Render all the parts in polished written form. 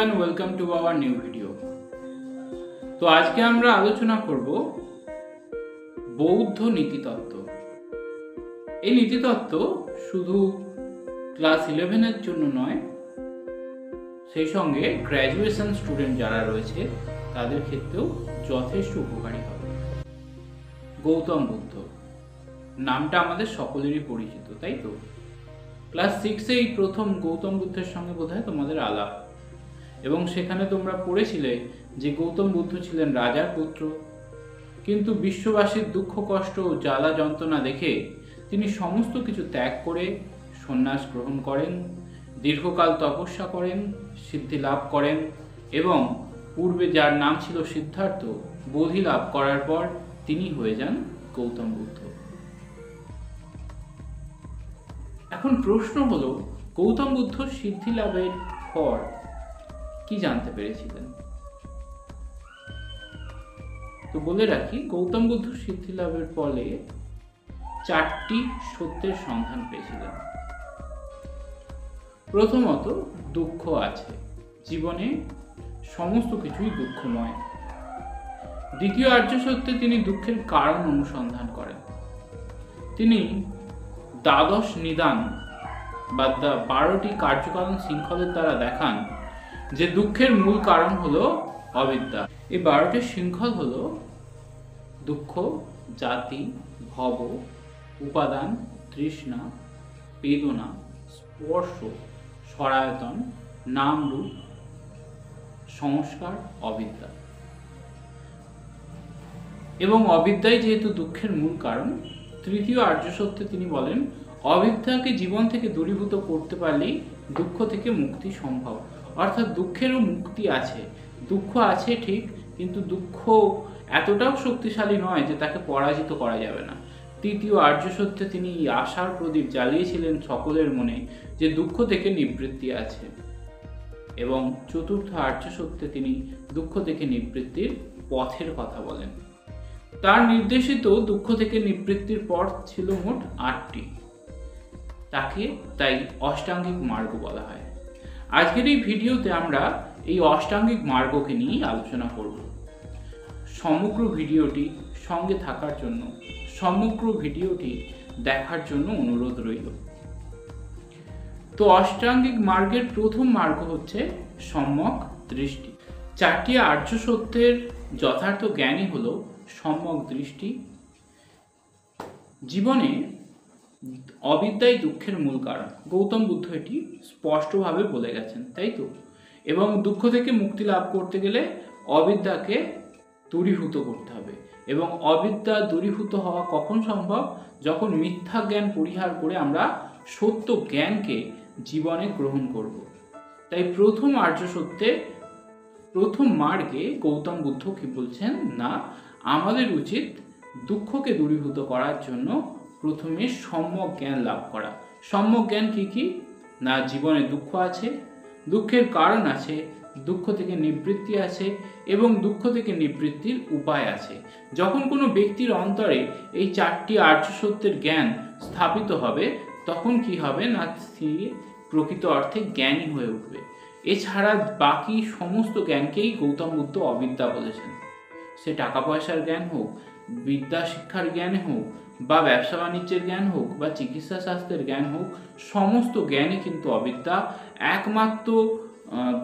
and welcome to our new video। তো আজকে আমরা আলোচনা করব বৌদ্ধ নীতিতত্ত্ব। এই নীতিতত্ত্ব শুধু ক্লাস 11 এর জন্য নয়, সেই সঙ্গে গ্র্যাজুয়েশন স্টুডেন্ট যারা রয়েছে তাদের ক্ষেত্রেও যথেষ্ট উপকারী হবে। গৌতম বুদ্ধ নামটা আমাদের সকলেরই পরিচিত, তাই তো? ক্লাস 6-এ এই প্রথম গৌতম বুদ্ধের সঙ্গে বোধহয় তোমাদের আলাপ, এবং সেখানে তোমরা পড়েছিলে যে গৌতম বুদ্ধ ছিলেন রাজার পুত্র, কিন্তু বিশ্ববাসীর দুঃখ কষ্ট ও জ্বালা যন্ত্রণা দেখে তিনি সমস্ত কিছু ত্যাগ করে সন্ন্যাস গ্রহণ করেন, দীর্ঘকাল তপস্যা করেন, সিদ্ধি লাভ করেন এবং পূর্বে যার নাম ছিল সিদ্ধার্থ বোধি লাভ করার পর তিনি হয়ে যান গৌতম বুদ্ধ। এখন প্রশ্ন হলো, গৌতম বুদ্ধ সিদ্ধি লাভের পর কি জানতে পেরেছিলেন? তো বলে রাখি, গৌতম বুদ্ধ সিদ্ধি লাভের ফলে 4টি সত্যের সন্ধান পেয়েছিলেন। প্রথমত, দুঃখ আছে, জীবনে সমস্ত কিছুই দুঃখময়। দ্বিতীয় আর্য সত্যে তিনি দুঃখের কারণ অনুসন্ধান করেন। তিনি দ্বাদশ নিদান বা 12টি কার্যকারণ শৃঙ্খলের দ্বারা দেখান যে দুঃখের মূল কারণ হলো অবিদ্যা। এই 12টি শৃঙ্খল হলো দুঃখ, জাতি, ভব, উপাদান, তৃষ্ণা, বেদনা, স্পর্শ, সরায়তন, নাম, রূপ, সংস্কার, অবিদ্যা। এবং অবিদ্যাই যেহেতু দুঃখের মূল কারণ, তৃতীয় আর্য সত্যে তিনি বলেন অবিদ্যাকে জীবন থেকে দূরীভূত করতে পারলেই দুঃখ থেকে মুক্তি সম্ভব। অর্থাৎ দুঃখেরও মুক্তি আছে, দুঃখ আছে ঠিক, কিন্তু দুঃখ এতটাও শক্তিশালী নয় যে তাকে পরাজিত করা যাবে না। তৃতীয় আর্য সত্যে তিনি আশার প্রদীপ জ্বালিয়েছিলেন সকলের মনে যে দুঃখ থেকে নিবৃত্তি আছে, এবং চতুর্থ আর্য সত্যে তিনি দুঃখ থেকে নিবৃত্তির পথের কথা বলেন। তার নির্দেশিত দুঃখ থেকে নিবৃত্তির পথ ছিল মোট 8টি, তাকে তাই অষ্টাঙ্গিক মার্গ বলা হয়। আজকের এই ভিডিওতে আমরা এই অষ্টাঙ্গিক মার্গকে নিয়ে আলোচনা করব। সমগ্র ভিডিওটি সঙ্গে থাকার জন্য, সমগ্র ভিডিওটি দেখার জন্য অনুরোধ রইল। তো অষ্টাঙ্গিক মার্গের প্রথম মার্গ হচ্ছে সম্যক দৃষ্টি। 4টি আর্য সত্যের যথার্থ জ্ঞানই হলো সম্যক দৃষ্টি। জীবনে অবিদ্যাই দুঃখের মূল কারণ, গৌতম বুদ্ধ এটি স্পষ্টভাবে বলে গেছেন, তাই তো? এবং দুঃখ থেকে মুক্তি লাভ করতে গেলে অবিদ্যাকে দূরীভূত করতে হবে। এবং অবিদ্যা দূরীভূত হওয়া কখন সম্ভব? যখন মিথ্যা জ্ঞান পরিহার করে আমরা সত্য জ্ঞানকে জীবনে গ্রহণ করব। তাই প্রথম আর্য সত্যে, প্রথম মার্গে গৌতম বুদ্ধ কি বলছেন না, আমাদের উচিত দুঃখকে দূরীভূত করার জন্য প্রথমে সম্যক জ্ঞান লাভ করা। সম্যক জ্ঞান কি কি? না, জীবনে দুঃখ আছে, দুঃখের কারণ আছে, দুঃখ থেকে নিবৃত্তি আছে এবং দুঃখ থেকে নিবৃত্তির উপায় আছে। যখন কোনো ব্যক্তির অন্তরে এই 4টি আর্য সত্যের জ্ঞান স্থাপিত হবে, তখন কি হবে না, সে প্রকৃত অর্থে জ্ঞানী হয়ে উঠবে। এছাড়া বাকি সমস্ত জ্ঞানকেই গৌতম বুদ্ধ অবিদ্যা বলেছেন। সে টাকা পয়সার জ্ঞান হোক, বিদ্যা শিক্ষার জ্ঞান হোক, বা ব্যবসা বাণিজ্যের জ্ঞান হোক, বা চিকিৎসা শাস্ত্রের জ্ঞান হোক, সমস্ত জ্ঞানই কিন্তু অবিদ্যা। একমাত্র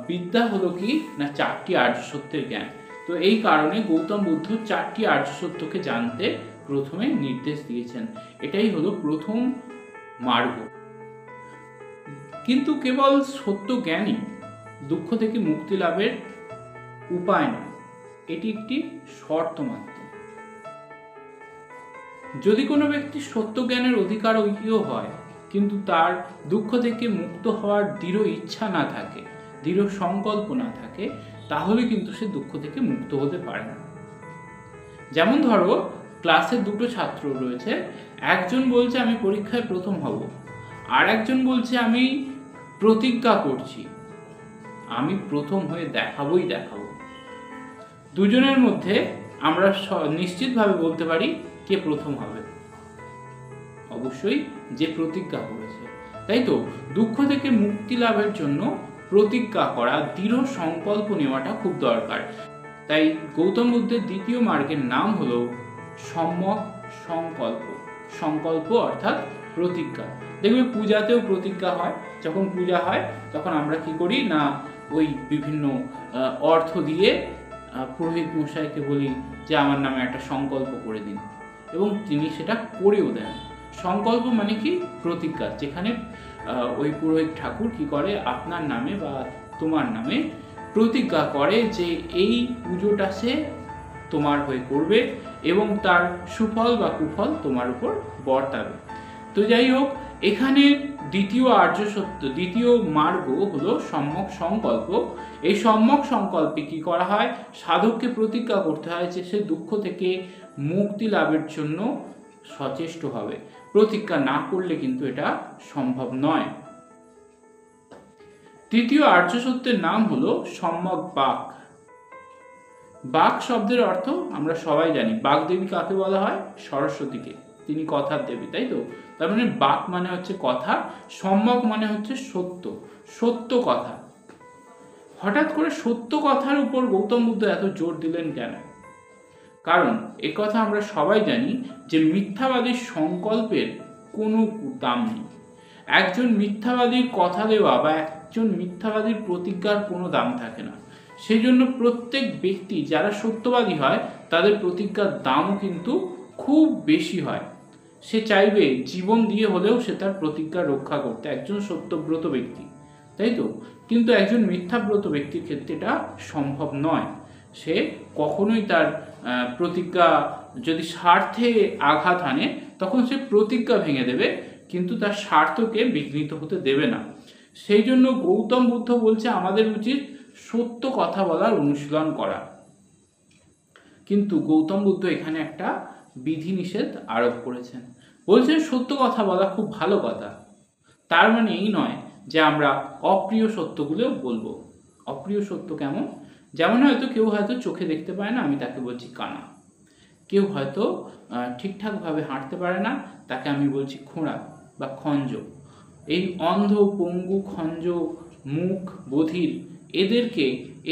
বিদ্যা হলো কি না, 4টি আর্য সত্যের জ্ঞান। তো এই কারণে গৌতম বুদ্ধ 4টি আর্য সত্যকে জানতে প্রথমে নির্দেশ দিয়েছেন। এটাই হলো প্রথম মার্গ। কিন্তু কেবল সত্য জ্ঞানই দুঃখ থেকে মুক্তি লাভের উপায় নয়, এটি একটি শর্ত মাত্র। যদি কোনো ব্যক্তি সত্য জ্ঞানের অধিকারীও হয়, কিন্তু তার দুঃখ থেকে মুক্ত হওয়ার দৃঢ় ইচ্ছা না থাকে, দৃঢ় সংকল্প না থাকে, তাহলে কিন্তু সে দুঃখ থেকে মুক্ত হতে পারে না। যেমন ধরো, ক্লাসে 2টো ছাত্র রয়েছে, একজন বলছে আমি পরীক্ষায় প্রথম হব, আর একজন বলছে আমি প্রতিজ্ঞা করছি আমি প্রথম হয়ে দেখাবো। দুজনের মধ্যে আমরা নিশ্চিতভাবে বলতে পারি কে প্রথম হবে? অবশ্যই যে প্রতিজ্ঞা করেছে, তাই তো? দুঃখ থেকে মুক্তি লাভের জন্য প্রতিজ্ঞা করা, দৃঢ় সংকল্প নেওয়াটা খুব দরকার। তাই গৌতম বুদ্ধের দ্বিতীয় মার্গের নাম হলো সম্যক সংকল্প। সংকল্প অর্থাৎ প্রতিজ্ঞা। দেখবে পূজাতেও প্রতিজ্ঞা হয়। যখন পূজা হয় তখন আমরা কি করি না, ওই বিভিন্ন অর্থ দিয়ে পুরোহিত মশাইকে বলি যে আমার নামে একটা সংকল্প করে দিন, এবং তিনি সেটা করেও দেন। সংকল্প মানে কি? প্রতিজ্ঞা। যেখানে ওই পুরোহিত ঠাকুর কি করে, আপনার নামে বা তোমার নামে প্রতিজ্ঞা করে যে এই পুজোটা সে তোমার হয়ে করবে এবং তার সুফল বা কুফল তোমার উপর বর্তাবে। তো যাই হোক, এখানে দ্বিতীয় আর্য সত্য, দ্বিতীয় মার্গ হলো সম্যক সংকল্প। এই সম্যক সংকল্পে কি করা হয়? সাধককে প্রতিজ্ঞা করতে হয় যে সে দুঃখ থেকে মুক্তি লাভের জন্য সচেষ্ট হবে। প্রতিজ্ঞা না করলে কিন্তু এটা সম্ভব নয়। তৃতীয় আর্য সত্যের নাম হলো সম্যক বাক। বাক শব্দের অর্থ আমরা সবাই জানি। বাগদেবী কাকে বলা হয়? সরস্বতীকে। তিনি কথার দেবী, তাই তো? তার মানে বাক মানে হচ্ছে কথা, সম্যক মানে হচ্ছে সত্য, সত্য কথা। হঠাৎ করে সত্য কথার উপর গৌতম বুদ্ধ এত জোর দিলেন কেন? কারণ এ কথা আমরা সবাই জানি যে মিথ্যাবাদীর সংকল্পের কোনো দাম নেই। একজন মিথ্যাবাদীর কথা দেওয়া বা একজন মিথ্যাবাদীর প্রতিজ্ঞার কোনো দাম থাকে না। সেই জন্য প্রত্যেক ব্যক্তি যারা সত্যবাদী হয় তাদের প্রতিজ্ঞার দামও কিন্তু খুব বেশি হয়। সে চাইবে জীবন দিয়ে হলেও সে তার প্রতিজ্ঞা রক্ষা করতে, একজন সত্যব্রত ব্যক্তি, তাই তো? কিন্তু একজন মিথ্যাব্রত ব্যক্তির ক্ষেত্রে এটা সম্ভব নয়। সে কখনোই তার প্রতিজ্ঞা যদি স্বার্থে আঘাত আনে তখন সে প্রতিজ্ঞা ভেঙে দেবে, কিন্তু তার স্বার্থকে বিঘ্নিত হতে দেবে না। সেই জন্য গৌতম বুদ্ধ বলছে আমাদের উচিত সত্য কথা বলার অনুশীলন করা। কিন্তু গৌতম বুদ্ধ এখানে একটা বিধিনিষেধ আরোপ করেছেন। বলছেন সত্য কথা বলা খুব ভালো কথা, তার মানে এই নয় যে আমরা অপ্রিয় সত্যগুলো বলবো। অপ্রিয় সত্য কেমন? যেমন হয়তো কেউ হয়তো চোখে দেখতে পায় না, আমি তাকে বলছি কানা। কেউ হয়তো ঠিকঠাকভাবে হাঁটতে পারে না, তাকে আমি বলছি খোঁড়া বা খঞ্জ। এই অন্ধ, পঙ্গু, খঞ্জ, মুখ, বধির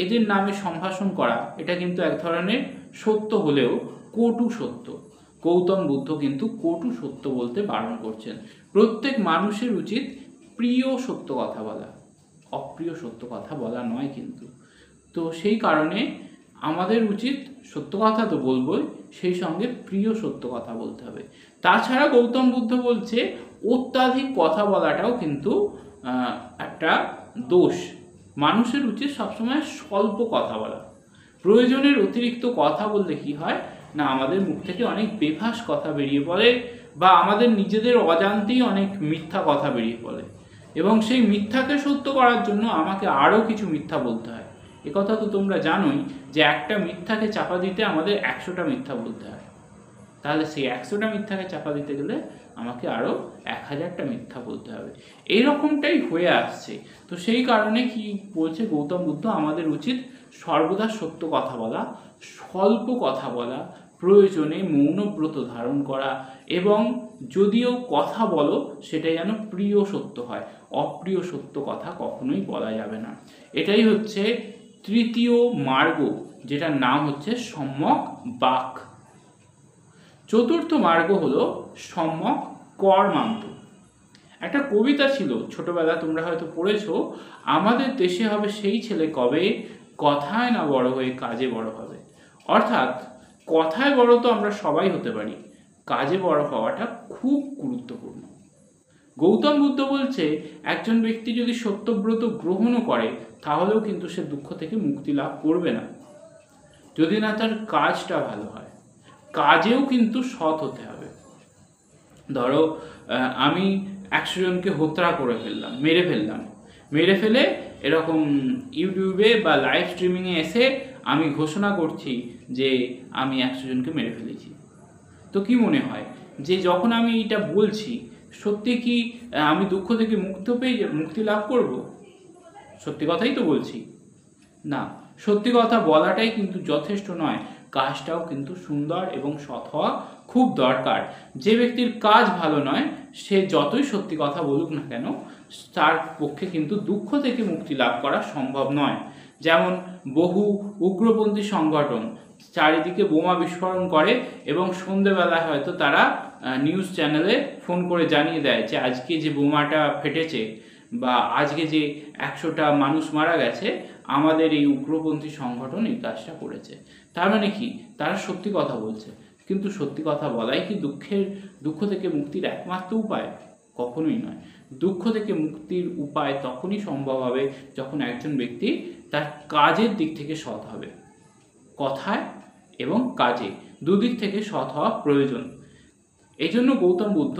এদের নামে সম্ভাষণ করা এটা কিন্তু এক ধরনের সত্য হলেও কটু সত্য। গৌতম বুদ্ধ কিন্তু কটু সত্য বলতে বারণ করছেন। প্রত্যেক মানুষের উচিত প্রিয় সত্য কথা বলা, অপ্রিয় সত্য কথা বলা নয় কিন্তু। তো সেই কারণে আমাদের উচিত সত্য কথা তো বলবোই, সেই সঙ্গে প্রিয় সত্য কথা বলতে হবে। তাছাড়া গৌতম বুদ্ধ বলছে অত্যাধিক কথা বলাটাও কিন্তু একটা দোষ। মানুষের উচিত সবসময় স্বল্প কথা বলা। প্রয়োজনের অতিরিক্ত কথা বললে কি হয় না, আমাদের মুখ থেকে অনেক বেফাস কথা বেরিয়ে পড়ে বা আমাদের নিজেদের অজান্তেই অনেক মিথ্যা কথা বেরিয়ে পড়ে, এবং সেই মিথ্যাকে সত্য করার জন্য আমাকে আরও কিছু মিথ্যা বলতে হয়। একথা তো তোমরা জানোই যে একটা মিথ্যাকে চাপা দিতে আমাদের 100টা মিথ্যা বলতে হয়। তাহলে সেই 100টা মিথ্যাকে চাপা দিতে গেলে আমাকে আরও 1000টা মিথ্যা বলতে হবে। এইরকমটাই হয়ে আসছে। তো সেই কারণে কি বলছে গৌতম বুদ্ধ, আমাদের উচিত সর্বদা সত্য কথা বলা, স্বল্প কথা বলা, প্রয়োজনে মৌনব্রত ধারণ করা, এবং যদিও কথা বলো সেটা যেন প্রিয় সত্য হয়। অপ্রিয় সত্য কথা কখনোই বলা যাবে না। এটাই হচ্ছে তৃতীয় মার্গ, যেটার নাম হচ্ছে সম্যক বাক। চতুর্থ মার্গ হলো সম্যক কর্মান্ত। একটা কবিতা ছিল ছোটবেলা, তোমরা হয়তো পড়েছো, আমাদের দেশে হবে সেই ছেলে কবে, কথায় না বড় হয়ে কাজে বড় হবে। অর্থাৎ কথায় বড় তো আমরা সবাই হতে পারি, কাজে বড় হওয়াটা খুব গুরুত্বপূর্ণ। গৌতম বুদ্ধ বলছে একজন ব্যক্তি যদি সত্যব্রত গ্রহণও করে তাহলেও কিন্তু সে দুঃখ থেকে মুক্তি লাভ করবে না যদি না তার কাজটা ভালো হয়। কাজেও কিন্তু সৎ হতে হবে। ধরো আমি 100 জনকে হত্যা করে ফেললাম, মেরে ফেলে এরকম ইউটিউবে বা লাইভ স্ট্রিমিংয়ে এসে আমি ঘোষণা করছি যে আমি 100 জনকে মেরে ফেলেছি। তো কি মনে হয় যে যখন আমি এটা বলছি সত্যি কি আমি দুঃখ থেকে মুক্তি লাভ করব? সত্যি কথাই তো বলছি না। সত্যি কথা বলাটাই কিন্তু যথেষ্ট নয়, কাজটাও কিন্তু সুন্দর এবং সৎ হওয়া খুব দরকার। যে ব্যক্তির কাজ ভালো নয় সে যতই সত্যি কথা বলুক না কেন তার পক্ষে কিন্তু দুঃখ থেকে মুক্তি লাভ করা সম্ভব নয়। যেমন বহু উগ্রপন্থী সংগঠন চারিদিকে বোমা বিস্ফোরণ করে এবং সন্ধেবেলায় হয়তো তারা নিউজ চ্যানেলে ফোন করে জানিয়ে দেয় যে আজকে যে বোমাটা ফেটেছে বা আজকে যে 100টা মানুষ মারা গেছে, আমাদের এই উগ্রপন্থী সংগঠন এই কাজটা করেছে। তার মানে কি, তারা সত্যি কথা বলছে। কিন্তু সত্যি কথা বলাই কি দুঃখ থেকে মুক্তির একমাত্র উপায়? কখনোই নয়। দুঃখ থেকে মুক্তির উপায় তখনই সম্ভব হবে যখন একজন ব্যক্তি তার কাজের দিক থেকে সৎ হবে। কথায় এবং কাজে দুদিক থেকে সৎ হওয়া প্রয়োজন। এই জন্য গৌতম বুদ্ধ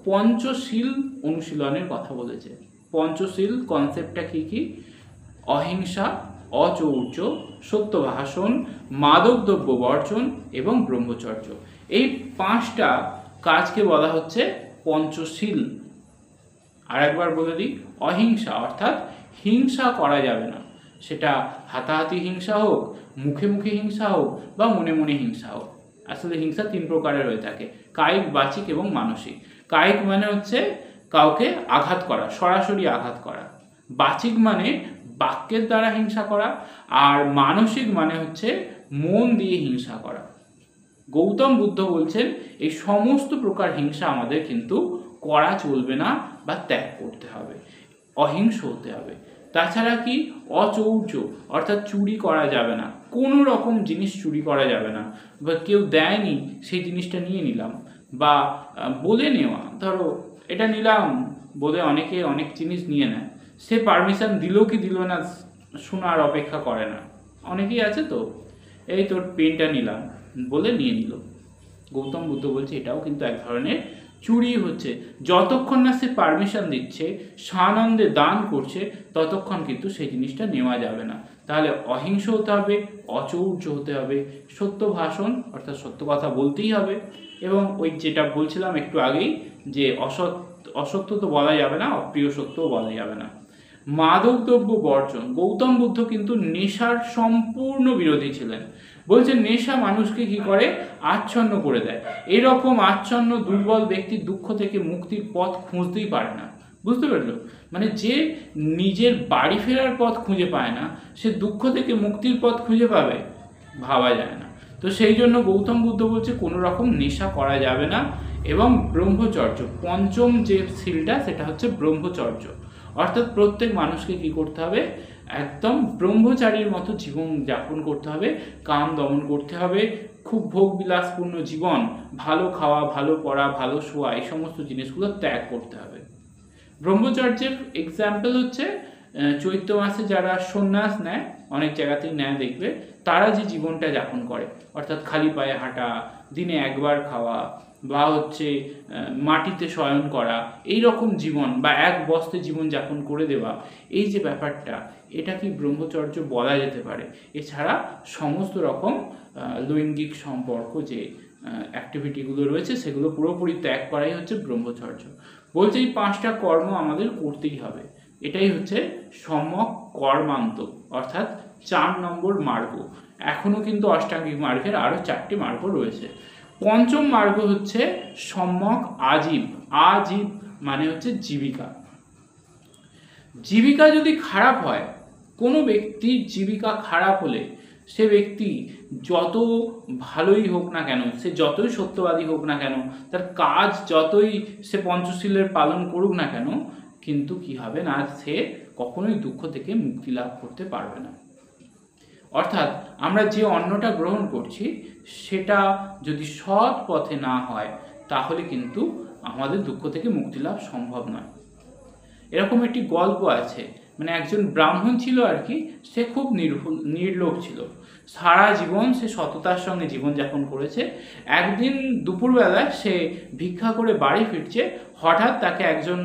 পঞ্চশীল অনুশীলনের কথা বলেছে। পঞ্চশীল কনসেপ্টটা কি কি? অহিংসা, অচৌর্য, সত্য ভাষণ, মাদক দ্রব্য বর্জন এবং ব্রহ্মচর্য। এই 5টা কাজকে বলা হচ্ছে পঞ্চশীল। আর একবার বলে দিই, অহিংসা অর্থাৎ হিংসা করা যাবে না। সেটা হাতাহাতি হিংসা হোক, মুখে মুখে হিংসা হোক বা মনে মনে হিংসা হোক। আসলে হিংসা 3 প্রকারের হয়ে থাকে, কায়িক, বাচিক এবং মানসিক। কায়িক মানে হচ্ছে কাউকে আঘাত করা, সরাসরি আঘাত করা। বাচিক মানে বাক্যের দ্বারা হিংসা করা। আর মানসিক মানে হচ্ছে মন দিয়ে হিংসা করা। গৌতম বুদ্ধ বলছেন এই সমস্ত প্রকার হিংসা আমাদের কিন্তু করা চলবে না বা ত্যাগ করতে হবে, অহিংস হতে হবে। তাছাড়া কি? অচৌর্য অর্থাৎ চুরি করা যাবে না, কোনো রকম জিনিস চুরি করা যাবে না। বা কেউ দেয়নি সেই জিনিসটা নিয়ে নিলাম, বা বলে নেওয়া, ধরো এটা নিলাম বলে অনেকে অনেক জিনিস নিয়ে নেয়, সে পারমিশন দিল কি দিল না শোনার অপেক্ষা করে না। অনেকেই আছে তো, এই তোর পেনটা নিলাম বলে নিয়ে নিল। গৌতম বুদ্ধ বলছে এটাও কিন্তু এক ধরনের চুরি হচ্ছে। যতক্ষণ না সে পারমিশন দিচ্ছে, সানন্দে দান করছে, ততক্ষণ কিন্তু সেই জিনিসটা নেওয়া যাবে না। তাহলে অহিংস হতে হবে, অচৌর্য হতে হবে, সত্য ভাষণ অর্থাৎ সত্য কথা বলতেই হবে, এবং ওই যেটা বলছিলাম একটু আগেই যে অসত্য তো বলা যাবে না, অপ্রিয় সত্যও বলা যাবে না। মাদক দ্রব্য বর্জন। গৌতম বুদ্ধ কিন্তু নেশার সম্পূর্ণ বিরোধী ছিলেন। বলছে নেশা মানুষকে কি করে? আচ্ছন্ন করে দেয়। এরকম আচ্ছন্ন দুর্বল ব্যক্তি দুঃখ থেকে মুক্তির পথ খুঁজতেই পারে না। বুঝতে পারলো? মানে যে নিজের বাড়ি ফেরার পথ খুঁজে পায় না, সে দুঃখ থেকে মুক্তির পথ খুঁজে পাবে? ভাবা যায় না। তো সেই জন্য গৌতম বুদ্ধ বলছে কোনো রকম নেশা করা যাবে না। এবং ব্রহ্মচর্য, পঞ্চম যে সিলটা সেটা হচ্ছে ব্রহ্মচর্য। অর্থাৎ প্রত্যেক মানুষকে কি করতে হবে? একদম ব্রহ্মচারীর মতো জীবন যাপন করতে হবে, কাম দমন করতে হবে, খুব ভোগ বিলাসপূর্ণ জীবন, ভালো খাওয়া, ভালো পড়া, ভালো শোয়া, এই সমস্ত জিনিসগুলো ত্যাগ করতে হবে। ব্রহ্মচর্যের এক্সাম্পল হচ্ছে চৈত্র মাসে যারা সন্ন্যাস নেয়, অনেক জায়গাতেই নেয় দেখবে, তারা যে জীবনটা যাপন করে, অর্থাৎ খালি পায়ে হাঁটা, দিনে একবার খাওয়া, বা হচ্ছে মাটিতে শয়ন করা, এই রকম জীবন, বা এক বস্তে জীবন যাপন করে দেওয়া, এই যে ব্যাপারটা, এটা কি ব্রহ্মচর্য বলা যেতে পারে। এছাড়া সমস্ত রকম লৈঙ্গিক সম্পর্ক যে অ্যাক্টিভিটিগুলো রয়েছে সেগুলো পুরোপুরি ত্যাগ করাই হচ্ছে ব্রহ্মচর্য। বলছে এই 5টা কর্ম আমাদের করতেই হবে। এটাই হচ্ছে সম্যক কর্মান্ত, অর্থাৎ 4 নম্বর মার্গ। এখনও কিন্তু অষ্টাঙ্গিক মার্গের আরও 4টি মার্গ রয়েছে। পঞ্চম মার্গ হচ্ছে সম্যক আজীব। আজীব মানে হচ্ছে জীবিকা। জীবিকা যদি খারাপ হয়, কোনো ব্যক্তির জীবিকা খারাপ হলে সে ব্যক্তি যত ভালোই হোক না কেন, সে যতই সত্যবাদী হোক না কেন, তার কাজ যতই সে পঞ্চশীলের পালন করুক না কেন, কিন্তু কি হবে না, সে কখনোই দুঃখ থেকে মুক্তি লাভ করতে পারবে না। অর্থাৎ আমরা যে অন্নটা গ্রহণ করছি সেটা যদি সৎ পথে না হয়, তাহলে কিন্তু আমাদের দুঃখ থেকে মুক্তি লাভ সম্ভব নয়। এরকম একটি গল্প আছে, মানে একজন ব্রাহ্মণ ছিল আর কি, সে খুব নির্লোভ ছিল, সারা জীবন সে সততার সঙ্গে জীবনযাপন করেছে। একদিন দুপুরবেলায় সে ভিক্ষা করে বাড়ি ফিরছে, হঠাৎ তাকে একজন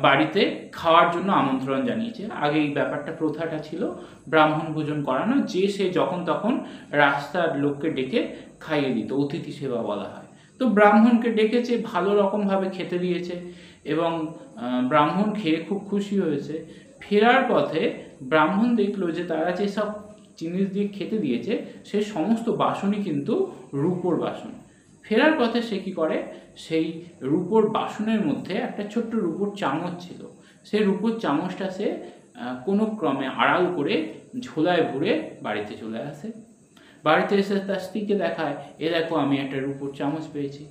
বাড়িতে খাওয়ার জন্য আমন্ত্রণ জানিয়েছে। আগে এই ব্যাপারটা, প্রথাটা ছিল ব্রাহ্মণ ভোজন করানো, যে সে যখন তখন রাস্তার লোককে ডেকে খাইয়ে দিত, অতিথি সেবা বলা হয়। তো ব্রাহ্মণকে ডেকেছে, ভালো রকমভাবে খেতে দিয়েছে, এবং ব্রাহ্মণ খেয়ে খুব খুশি হয়েছে। ফেরার পথে ব্রাহ্মণ দেখলো যে তারা যেসব জিনিস দিয়ে খেতে দিয়েছে সে সমস্ত বাসনই কিন্তু রূপোর বাসন। ফেরার পথে সে কি করে, সেই রূপোর বাসনের মধ্যে একটা ছোট্ট রূপোর চামচ ছিল, সে রূপোর চামচটা সে কোনো ক্রমে আড়াল করে ঝোলায় ভরে বাড়িতে চলে আসে। বাড়িতে এসে তার স্ত্রীকে দেখায়, এ দেখো আমি একটা রূপোর চামচ পেয়েছি।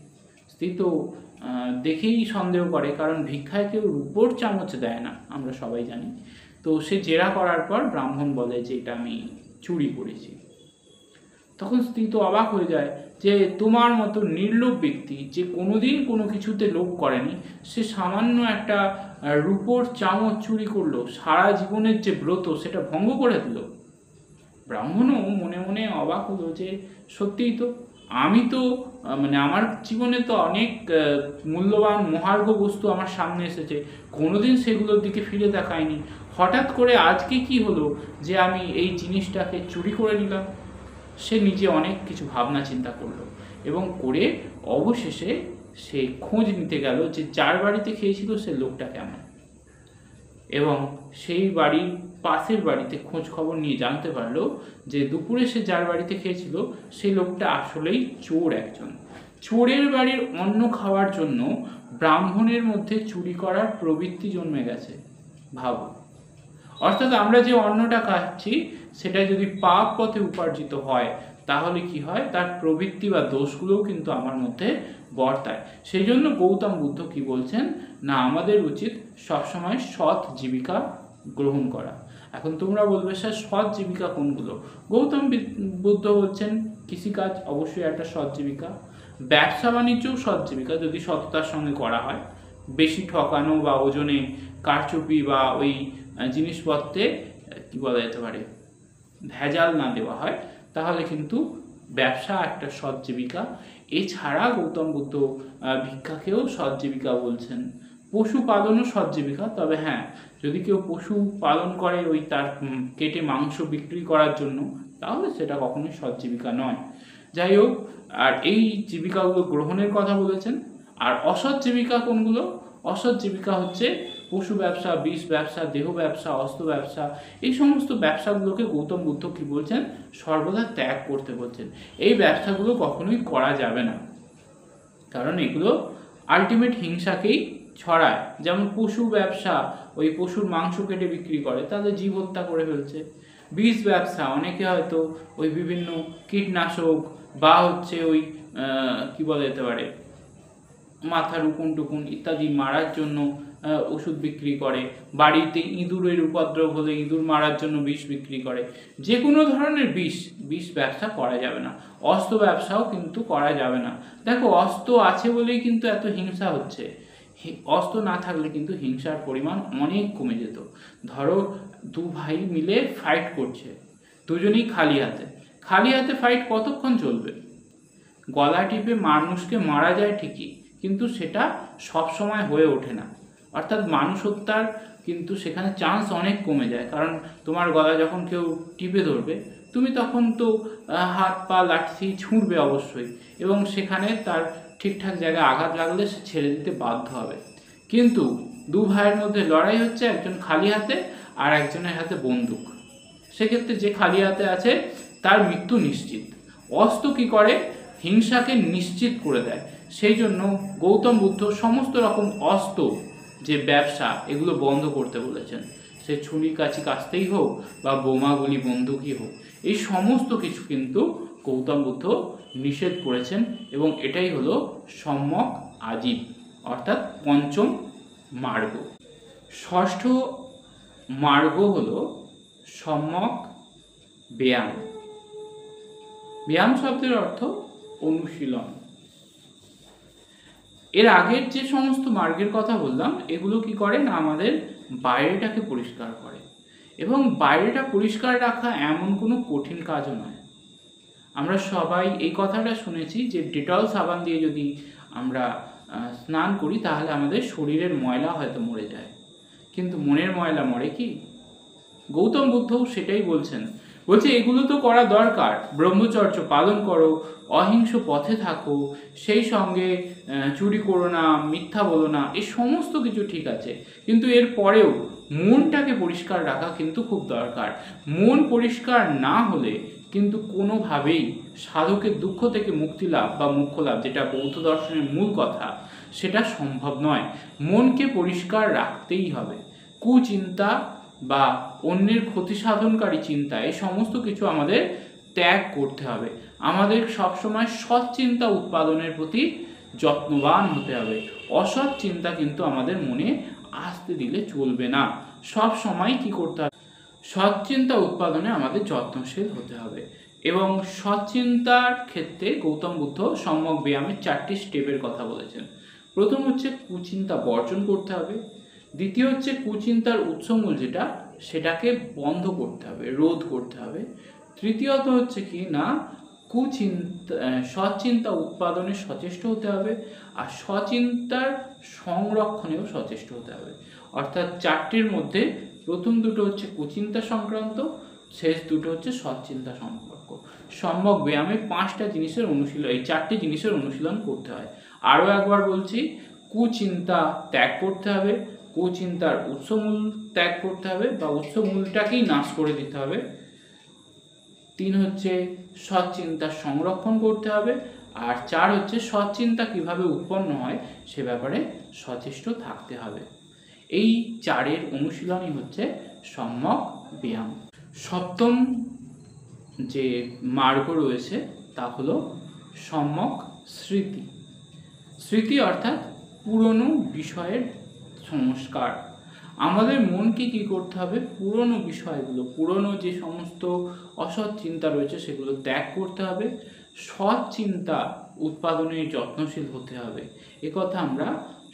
স্ত্রী তো দেখেই সন্দেহ করে, কারণ ভিক্ষায় কেউ রূপোর চামচ দেয় না, আমরা সবাই জানি। তো সে জেরা করার পর ব্রাহ্মণ বলে যে এটা আমি চুরি করেছি। তখন স্ত্রী তো অবাক হয়ে যায় যে তোমার মতো নির্লোভ ব্যক্তি যে কোনোদিন কোনো কিছুতে লোভ করেনি, সে সামান্য একটা রূপোর চামচ চুরি করলো, সারা জীবনের যে ব্রত সেটা ভঙ্গ করে দিল। ব্রাহ্মণও মনে মনে অবাক হলো যে সত্যিই তো, আমি তো মানে আমার জীবনে তো অনেক মূল্যবান মহার্ঘ বস্তু আমার সামনে এসেছে, কোনোদিন সেগুলোর দিকে ফিরে তাকাইনি, হঠাৎ করে আজকে কি হলো যে আমি এই জিনিসটাকে চুরি করে নিলাম। সে নিজে অনেক কিছু ভাবনা চিন্তা করলো এবং করে অবশেষে সে খোঁজ নিতে গেল যে যার বাড়িতে খেয়েছিল সে লোকটা কেমন, এবং সেই বাড়ির পাশের বাড়িতে খোঁজ খবর নিয়ে জানতে পারলো যে দুপুরে সে যার বাড়িতে খেয়েছিল সেই লোকটা আসলেই চোর একজন। চোরের বাড়ির অন্ন খাওয়ার জন্য ব্রাহ্মণের মধ্যে চুরি করার প্রবৃত্তি জন্মে গেছে, ভাবো। অর্থাৎ আমরা যে অন্নটা খাচ্ছি সেটা যদি পাপ পথে উপার্জিত হয় তাহলে কি হয়, তার প্রবৃত্তি বা দোষগুলোও কিন্তু আমার মধ্যে বর্তায়। সেই জন্য গৌতম বুদ্ধ কি বলছেন না, আমাদের উচিত সবসময় সৎ জীবিকা গ্রহণ করা। এখন তোমরা বলবে স্যার সৎ জীবিকা কোনগুলো? গৌতম বুদ্ধ বলছেন কৃষিকাজ অবশ্যই একটা সৎ জীবিকা, ব্যবসা বাণিজ্যও সৎ জীবিকা যদি সততার সঙ্গে করা হয়, বেশি ঠকানো বা ওজনে কারচুপি বা ওই জিনিসপত্রে কি বলা যেতে পারে ভেজাল না দেওয়া হয়, তাহলে কিন্তু ব্যবসা একটা সৎ জীবিকা। এছাড়া গৌতম বুদ্ধ ভিক্ষাকেও সৎ জীবিকা বলছেন। পশুপালনও সৎ জীবিকা, তবে হ্যাঁ যদি কেউ পশু পালন করে ওই তার কেটে মাংস বিক্রি করার জন্য, তাহলে সেটা কখনোই সৎ জীবিকা নয়। যাই হোক, আর এই জীবিকাগুলো গ্রহণের কথা বলেছেন। আর অসৎ জীবিকা কোনগুলো? অসৎ জীবিকা হচ্ছে পশু ব্যবসা, বিষ ব্যবসা, দেহ ব্যবসা, অস্ত্র ব্যবসা, এই সমস্ত ব্যবসাগুলোকে গৌতম বুদ্ধ কি বলছেন, সর্বদা ত্যাগ করতে বলছেন। এই ব্যবসাগুলো কখনোই করা যাবে না, কারণ এগুলো আলটিমেট হিংসাকেই ছড়ায়। যেমন পশু ব্যবসা, ওই পশুর মাংস কেটে বিক্রি করে, তাদের জীব হত্যা করে ফেলছে। বীজ ব্যবসা, অনেকে হয়তো ওই বিভিন্ন কীটনাশক বা হচ্ছে ওই কি বলা যেতে পারে মাথার উকুন টুকুন ইত্যাদি মারার জন্য ওষুধ বিক্রি করে, বাড়িতে ইঁদুরের উপদ্রব হলে ইঁদুর মারার জন্য বিষ বিক্রি করে। যে কোনো ধরনের বিষ ব্যবসা করা যাবে না। অস্ত্র ব্যবসাও কিন্তু করা যাবে না। দেখো, অস্ত্র আছে বলেই কিন্তু এত হিংসা হচ্ছে, অস্ত্র না থাকলে কিন্তু হিংসার পরিমাণ অনেক কমে যেত। ধরো দু ভাই মিলে ফাইট করছে, দুজনেই খালি হাতে ফাইট কতক্ষণ চলবে? গলা টিপে মানুষকে মারা যায় ঠিকই, কিন্তু সেটা সব সময় হয়ে ওঠে না। অর্থাৎ মানুষ হত্যার কিন্তু সেখানে চান্স অনেক কমে যায়, কারণ তোমার গলা যখন কেউ টিপে ধরবে তুমি তখন তো হাত পা লাঠি ছুঁড়বে অবশ্যই, এবং সেখানে তার ঠিকঠাক জায়গায় আঘাত লাগলে সে ছেড়ে দিতে বাধ্য হবে। কিন্তু দু ভাইয়ের মধ্যে লড়াই হচ্ছে, একজন খালি হাতে আর একজনের হাতে বন্দুক, সেক্ষেত্রে যে খালি হাতে আছে তার মৃত্যু নিশ্চিত। অস্ত্র কি করে? হিংসাকে নিশ্চিত করে দেয়। সেই জন্য গৌতম বুদ্ধ সমস্ত রকম অস্ত্র যে ব্যবসা এগুলো বন্ধ করতে বলেছেন। সে ছুরি কাছি কাছতেই হোক বা বোমাগুলি বন্দুকই হোক, এই সমস্ত কিছু কিন্তু গৌতম বুদ্ধ নিষেধ করেছেন, এবং এটাই হলো সম্যক আজীব অর্থাৎ পঞ্চম মার্গ। ষষ্ঠ মার্গ হলো সম্যক ব্যায়াম। ব্যায়াম শব্দের অর্থ অনুশীলন। এর আগের যে সমস্ত মার্গের কথা বললাম এগুলো কি করে না, আমাদের বাইরেটাকে পরিষ্কার করে, এবং বাইরেটা পরিষ্কার রাখা এমন কোনো কঠিন কাজও নয়। আমরা সবাই এই কথাটা শুনেছি যে ডেটল সাবান দিয়ে যদি আমরা স্নান করি তাহলে আমাদের শরীরের ময়লা হয়তো মরে যায়, কিন্তু মনের ময়লা মরে কি? গৌতম বুদ্ধও সেটাই বলছেন। বলছে এগুলো তো করা দরকার, ব্রহ্মচর্য পালন করো, অহিংস পথে থাকো, সেই সঙ্গে চুরি করো না, মিথ্যা বলো না, এই সমস্ত কিছু ঠিক আছে, কিন্তু এর পরেও মনটাকে পরিষ্কার রাখা কিন্তু খুব দরকার। মন পরিষ্কার না হলে কিন্তু কোনোভাবেই সাধকের দুঃখ থেকে মুক্তি লাভ বা মোক্ষ লাভ, যেটা বৌদ্ধ দর্শনের মূল কথা, সেটা সম্ভব নয়। মনকে পরিষ্কার রাখতেই হবে। কুচিন্তা বা অন্যের ক্ষতি সাধনকারী চিন্তা, এই সমস্ত কিছু আমাদের ত্যাগ করতে হবে। আমাদের সবসময় সৎ চিন্তা উৎপাদনের প্রতি যত্নবান হতে হবে। অসৎ চিন্তা কিন্তু আমাদের মনে আসতে দিলে চলবে না। সব সময় কি করতে হবে, সৎ চিন্তা উৎপাদনে আমাদের যত্নশীল হতে হবে। এবং সৎ চিন্তার ক্ষেত্রে গৌতম বুদ্ধ সম্যক ব্যায়ামের 4টি স্টেপের কথা বলেছেন। প্রথম হচ্ছে কুচিন্তা বর্জন করতে হবে। দ্বিতীয় হচ্ছে কুচিন্তার উৎসমূল যেটা, সেটাকে বন্ধ করতে হবে, রোধ করতে হবে। তৃতীয়ত হচ্ছে কি না, সৎচিন্তা উৎপাদনে সচেষ্ট হতে হবে, আর সচিন্তার সংরক্ষণেও সচেষ্ট হতে হবে। অর্থাৎ 4টির মধ্যে প্রথম দুটো হচ্ছে কুচিন্তা সংক্রান্ত, শেষ দুটো হচ্ছে সৎচিন্তা সম্পর্ক। সম্যক ব্যায়ামে 5টা জিনিসের অনুশীলন, এই 4টি জিনিসের অনুশীলন করতে হয়। আরও একবার বলছি, কুচিন্তা ত্যাগ করতে হবে, কুচিন্তার উৎসমূল ত্যাগ করতে হবে বা উৎসমূলটাকেই নাশ করে দিতে হবে। 3 হচ্ছে সৎচিন্তা সংরক্ষণ করতে হবে, আর 4 হচ্ছে সৎচিন্তা কিভাবে উৎপন্ন হয় সে ব্যাপারে সচেষ্ট থাকতে হবে। এই 4-এর অনুশীলনই হচ্ছে সম্যক ব্যায়াম। সপ্তম যে মার্গ রয়েছে তা হলো সম্যক স্মৃতি। স্মৃতি অর্থাৎ পুরনো বিষয়ের সংস্কার। আমাদের মনকে কি করতে হবে, পুরনো বিষয়গুলো, পুরনো যে সমস্ত অসৎ চিন্তা রয়েছে সেগুলো ত্যাগ করতে হবে, সৎ চিন্তা উৎপাদনে যত্নশীল হতে হবে। একথা আমরা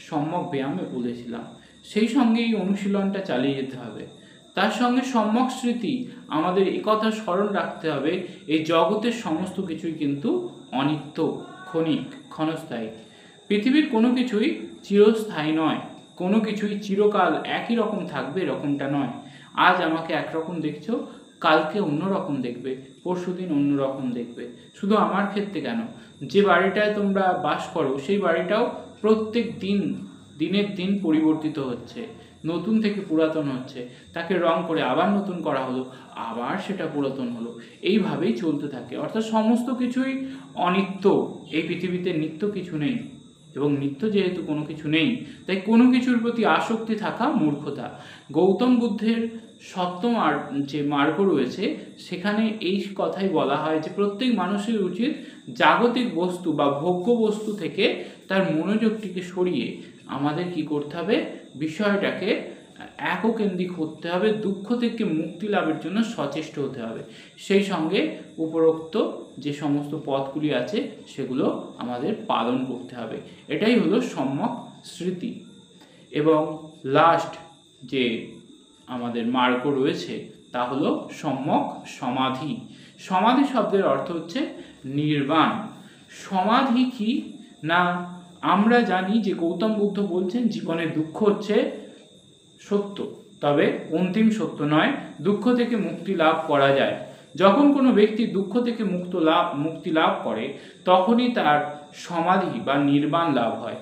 সম্যক ব্যায়ামে বলেছিলাম। সেই সঙ্গে এই অনুশীলনটা চালিয়ে যেতে হবে। তার সঙ্গে সম্যক স্মৃতি, আমাদের একথা স্মরণ রাখতে হবে, এই জগতের সমস্ত কিছুই কিন্তু অনিত্য, ক্ষণিক, ক্ষণস্থায়ী। পৃথিবীর কোনো কিছুই চিরস্থায়ী নয়, কোনো কিছুই চিরকাল একই রকম থাকবে এরকমটা নয়। আজ আমাকে একরকম দেখছো, কালকে অন্যরকম দেখবে, পরশুদিন অন্যরকম দেখবে। শুধু আমার ক্ষেত্রে কেন, যে বাড়িটায় তোমরা বাস করো সেই বাড়িটাও প্রত্যেক দিন, দিনের দিন পরিবর্তিত হচ্ছে, নতুন থেকে পুরাতন হচ্ছে, তাকে রং করে আবার নতুন করা হলো, আবার সেটা পুরাতন হলো, এইভাবেই চলতে থাকে। অর্থাৎ সমস্ত কিছুই অনিত্য, এই পৃথিবীতে নিত্য কিছু নেই। এবং নিত্য যেহেতু কোনো কিছু নেই, তাই কোনো কিছুর প্রতি আসক্তি থাকা মূর্খতা। গৌতম বুদ্ধের সপ্তম যে মার্গ রয়েছে সেখানে এই কথাই বলা হয় যে প্রত্যেক মানুষের উচিত জাগতিক বস্তু বা ভোগ্য বস্তু থেকে তার মনোযোগটিকে সরিয়ে আমাদের কি করতে হবে, বিষয়টাকে এককেন্দ্রিক হতে হবে, দুঃখ থেকে মুক্তি লাভের জন্য সচেষ্ট হতে হবে। সেই সঙ্গে উপরোক্ত যে সমস্ত পথগুলি আছে সেগুলো আমাদের পালন করতে হবে। এটাই হলো সম্যক স্মৃতি। এবং লাস্ট যে আমাদের মার্গ রয়েছে তা হলো সম্যক সমাধি। সমাধি শব্দের অর্থ হচ্ছে নির্বাণ। সমাধি কি না, আমরা জানি যে গৌতম বুদ্ধ বলছেন জীবনের দুঃখ হচ্ছে সত্য, তবে অন্তিম সত্য নয়। দুঃখ থেকে মুক্তি লাভ করা যায়। যখন কোনো ব্যক্তি দুঃখ থেকে মুক্তি লাভ করে তখনই তার সমাধি বা নির্বাণ লাভ হয়।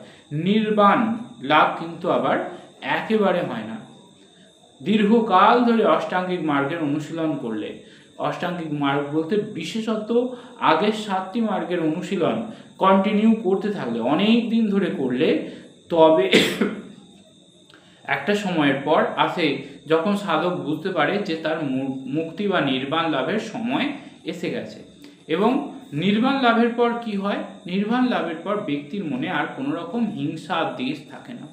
নির্বাণ লাভ কিন্তু আবার একেবারে হয় না। দীর্ঘকাল ধরে অষ্টাঙ্গিক মার্গের অনুশীলন করলে, অষ্টাঙ্গিক মার্গ বলতে বিশেষত আগের 7টি মার্গের অনুশীলন কন্টিনিউ করতে থাকলে, অনেক দিন ধরে করলে, তবে একটা সময়ের পর আসে যখন সাধক বুঝতে পারে যে তার মুক্তি বা নির্বাণ লাভের সময় এসে গেছে। এবং নির্বাণ লাভের পর কি হয়, নির্বাণ লাভের পর ব্যক্তির মনে আর কোনো রকম হিংসা দেশ থাকে না।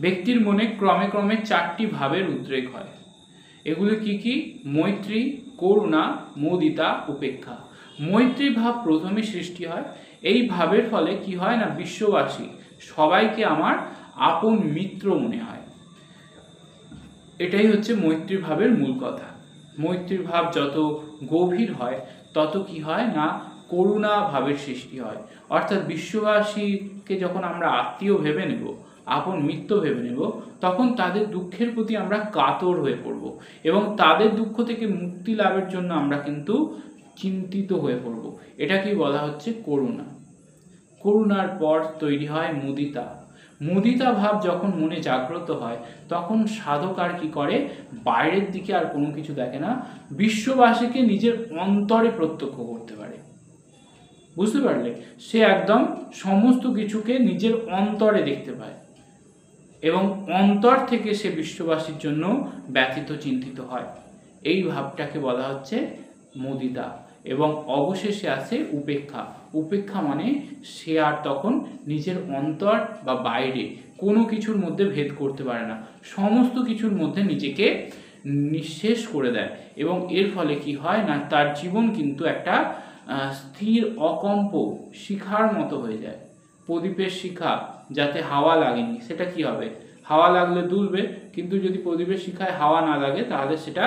ব্যক্তির মনে ক্রমে ক্রমে 4টি ভাবের উদ্রেক হয়। এগুলো কি কি, মৈত্রী, করুণা, মুদিতা, উপেক্ষা। মৈত্রী ভাব প্রথমে সৃষ্টি হয়। এই ভাবের ফলে কি হয় না, বিশ্ববাসী সবাইকে আমার আপন মিত্র মনে হয়। এটাই হচ্ছে মৈত্রী ভাবের মূল কথা। মৈত্রী ভাব যত গভীর হয় তত কি হয় না, করুণা ভাবের সৃষ্টি হয়। অর্থাৎ বিশ্ববাসীকে যখন আমরা আত্মীয় ভেবে নেব, আপন মিত্র ভেবে নেব, তখন তাদের দুঃখের প্রতি আমরা কাতর হয়ে পড়ব এবং তাদের দুঃখ থেকে মুক্তি লাভের জন্য আমরা কিন্তু চিন্তিত হয়ে পড়ব। এটাকেই বলা হচ্ছে করুণা। করুণার পর তৈরি হয় মুদিতা। মুদিতা ভাব যখন মনে জাগ্রত হয় তখন সাধক আর কি করে, বাইরের দিকে আর কোনো কিছু দেখে না, বিশ্ববাসীকে নিজের অন্তরে প্রত্যক্ষ করতে পারে। বুঝতে পারলে, সে একদম সমস্ত কিছুকে নিজের অন্তরে দেখতে পায়। এবং অন্তর থেকে সে বিশ্ববাসীর জন্য ব্যথিত চিন্তিত হয়। এই ভাবটাকে বলা হচ্ছে মুদিতা। এবং অবশেষে আসে উপেক্ষা। উপেক্ষা মানে সে আর তখন নিজের অন্তর বা বাইরে কোনো কিছুর মধ্যে ভেদ করতে পারে না, সমস্ত কিছুর মধ্যে নিজেকে নিঃশেষ করে দেয়। এবং এর ফলে কি হয় না, তার জীবন কিন্তু একটা স্থির অকম্প শিখার মতো হয়ে যায়। প্রদীপের শিখা যাতে হাওয়া লাগেনি, সেটা কি হবে? হাওয়া লাগলে দুলবে, কিন্তু যদি প্রদীপের শিখায় হাওয়া না লাগে তাহলে সেটা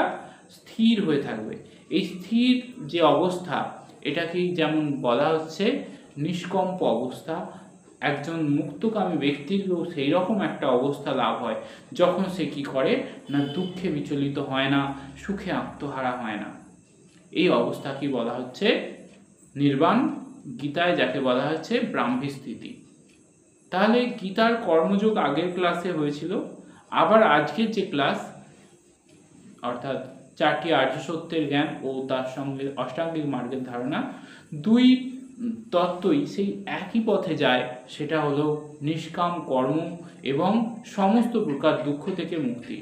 স্থির হয়ে থাকবে। এই স্থির যে অবস্থা, এটাকেই যেমন বলা হচ্ছে নিষ্কম্প অবস্থা। একজন মুক্তকামী ব্যক্তিরও সেই রকম একটা অবস্থা লাভ হয় যখন সে কি করে না, দুঃখে বিচলিত হয় না, সুখে আত্মহারা হয় না। এই অবস্থাকে বলা হচ্ছে নির্বাণ। গীতায় যাকে বলা হচ্ছে ব্রাহ্মী স্থিতি। তাহলে গীতার কর্মযোগ আগের ক্লাসে হয়েছিল, আবার আজকের যে ক্লাস অর্থাৎ 4টি আর্য সত্যের জ্ঞান ও তার সঙ্গে অষ্টাঙ্গিক মার্গের ধারণা, দুই তত্ত্বই সেই একই পথে যায়। সেটা হলো নিষ্কাম কর্ম এবং সমস্ত প্রকার দুঃখ থেকে মুক্তি।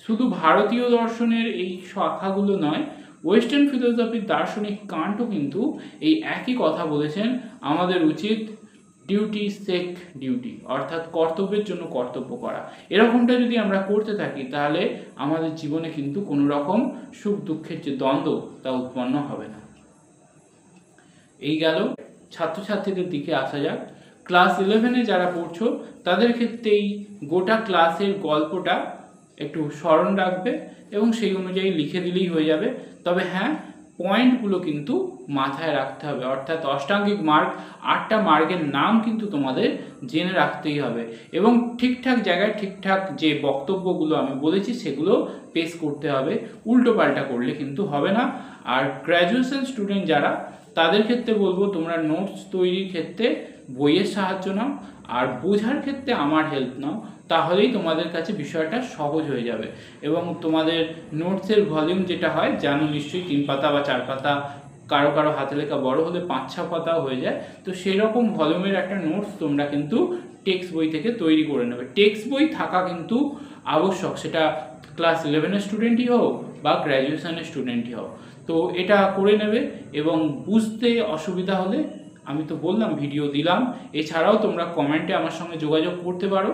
শুধু ভারতীয় দর্শনের এই শাখাগুলো নয়, ওয়েস্টার্ন ফিলোসফির দার্শনিক কান্টও কিন্তু এই একই কথা বলেছেন। আমাদের উচিত ডিউটি সেক ডিউটি, অর্থাৎ কর্তব্যের জন্য কর্তব্য করা। এরকমটা যদি আমরা করতে থাকি তাহলে আমাদের জীবনে কিন্তু কোনো রকম সুখ দুঃখের যে দ্বন্দ্ব তা উৎপন্ন হবে না। এই গেল। ছাত্রছাত্রীদের দিকে আসা যাক। ক্লাস 11-এ যারা পড়ছো তাদের ক্ষেত্রে এই গোটা ক্লাসের গল্পটা একটু স্মরণ রাখবে এবং সেই অনুযায়ী লিখে দিলেই হয়ে যাবে। তবে হ্যাঁ, পয়েন্টগুলো কিন্তু মাথায় রাখতে হবে। অর্থাৎ অষ্টাঙ্গিক মার্গ 8টা মার্গের নাম কিন্তু তোমাদের জেনে রাখতেই হবে এবং ঠিকঠাক জায়গায় ঠিকঠাক যে বক্তব্যগুলো আমি বলেছি সেগুলো পেশ করতে হবে। উল্টো পাল্টা করলে কিন্তু হবে না। আর গ্র্যাজুয়েশন স্টুডেন্ট যারা, তাদের ক্ষেত্রে বলবো তোমরা নোটস তৈরির ক্ষেত্রে বইয়ের সাহায্য নাও আর বোঝার ক্ষেত্রে আমার হেল্প নাও, তাহলেই তোমাদের কাছে বিষয়টা সহজ হয়ে যাবে। এবং তোমাদের নোটসের ভলিউম যেটা হয় জানো নিশ্চয়ই, 3 পাতা বা 4 পাতা, কারো কারো হাতে লেখা বড় হলে 5-6 পাতাও হয়ে যায়। তো সেই রকম ভলিউমের একটা নোটস তোমরা কিন্তু টেক্সট বই থেকে তৈরি করে নেবে। টেক্সট বই থাকা কিন্তু আবশ্যক, সেটা ক্লাস 11-এর স্টুডেন্টই হোক বা গ্র্যাজুয়েশনের স্টুডেন্টই হোক। তো এটা করে নেবে এবং বুঝতে অসুবিধা হলে আমি তো বললাম ভিডিও দিলাম, এছাড়াও তোমরা কমেন্টে আমার সঙ্গে যোগাযোগ করতে পারো।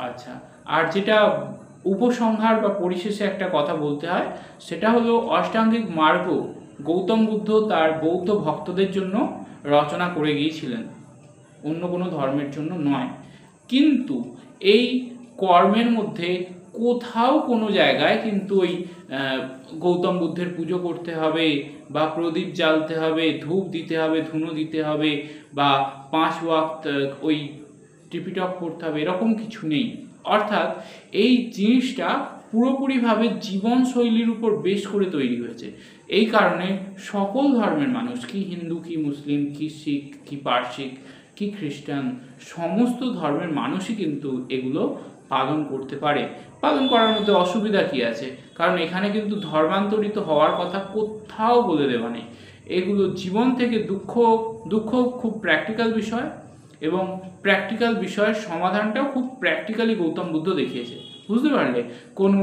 আচ্ছা, আর যেটা উপসংহার বা পরিশেষে একটা কথা বলতে হয়, সেটা হলো অষ্টাঙ্গিক মার্গ গৌতম বুদ্ধ তার বৌদ্ধ ভক্তদের জন্য রচনা করে গিয়েছিলেন, অন্য কোনো ধর্মের জন্য নয়। কিন্তু এই কর্মের মধ্যে কোথাও কোনো জায়গায় কিন্তু ওই গৌতম বুদ্ধের পুজো করতে হবে বা প্রদীপ জ্বালতে হবে, ধূপ দিতে হবে, ধুনো দিতে হবে বা 5 ওয়াক্ত ওই ত্রিপিটক পড়তে হবে, এরকম কিছু নেই। অর্থাৎ এই জিনিসটা পুরোপুরিভাবে জীবনশৈলীর উপর বেশ করে তৈরি হয়েছে। এই কারণে সকল ধর্মের মানুষ, কি হিন্দু, কি মুসলিম, কি শিখ, কি পারসিক, কি খ্রিস্টান, সমস্ত ধর্মের মানুষই কিন্তু এগুলো পালন করতে পারে। পালন করার মধ্যে অসুবিধা কি আছে? কারণ এখানে কিন্তু ধর্মান্তরিত হওয়ার কথা কোথাও বলে দেওয়া নেই। এগুলো জীবন থেকে দুঃখ খুব প্র্যাকটিক্যাল বিষয় এবং প্র্যাকটিক্যাল বিষয়ের সমাধানটাও খুব প্র্যাকটিক্যালি গৌতম বুদ্ধ দেখিয়েছে। বুঝতে পারলে? কোনো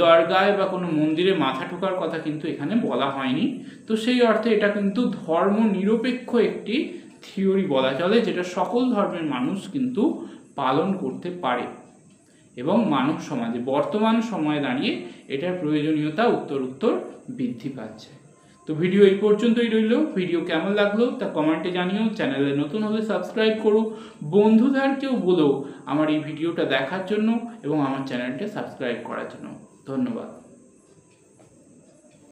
দরগায় বা কোনো মন্দিরে মাথা ঠোকার কথা কিন্তু এখানে বলা হয়নি। তো সেই অর্থে এটা কিন্তু ধর্ম নিরপেক্ষ একটি থিওরি বলা চলে, যেটা সকল ধর্মের মানুষ কিন্তু পালন করতে পারে এবং মানব সমাজে বর্তমান সময়ে দাঁড়িয়ে এটার প্রয়োজনীয়তা উত্তর বৃদ্ধি পাচ্ছে। তো ভিডিও এই পর্যন্তই রইল। ভিডিও কেমন লাগলো তা কমেন্টে জানিও। চ্যানেলে নতুন হলে সাবস্ক্রাইব করো, বন্ধুদেরকেও বলো আমার এই ভিডিওটা দেখার জন্য এবং আমার চ্যানেলটা সাবস্ক্রাইব করার জন্য। ধন্যবাদ।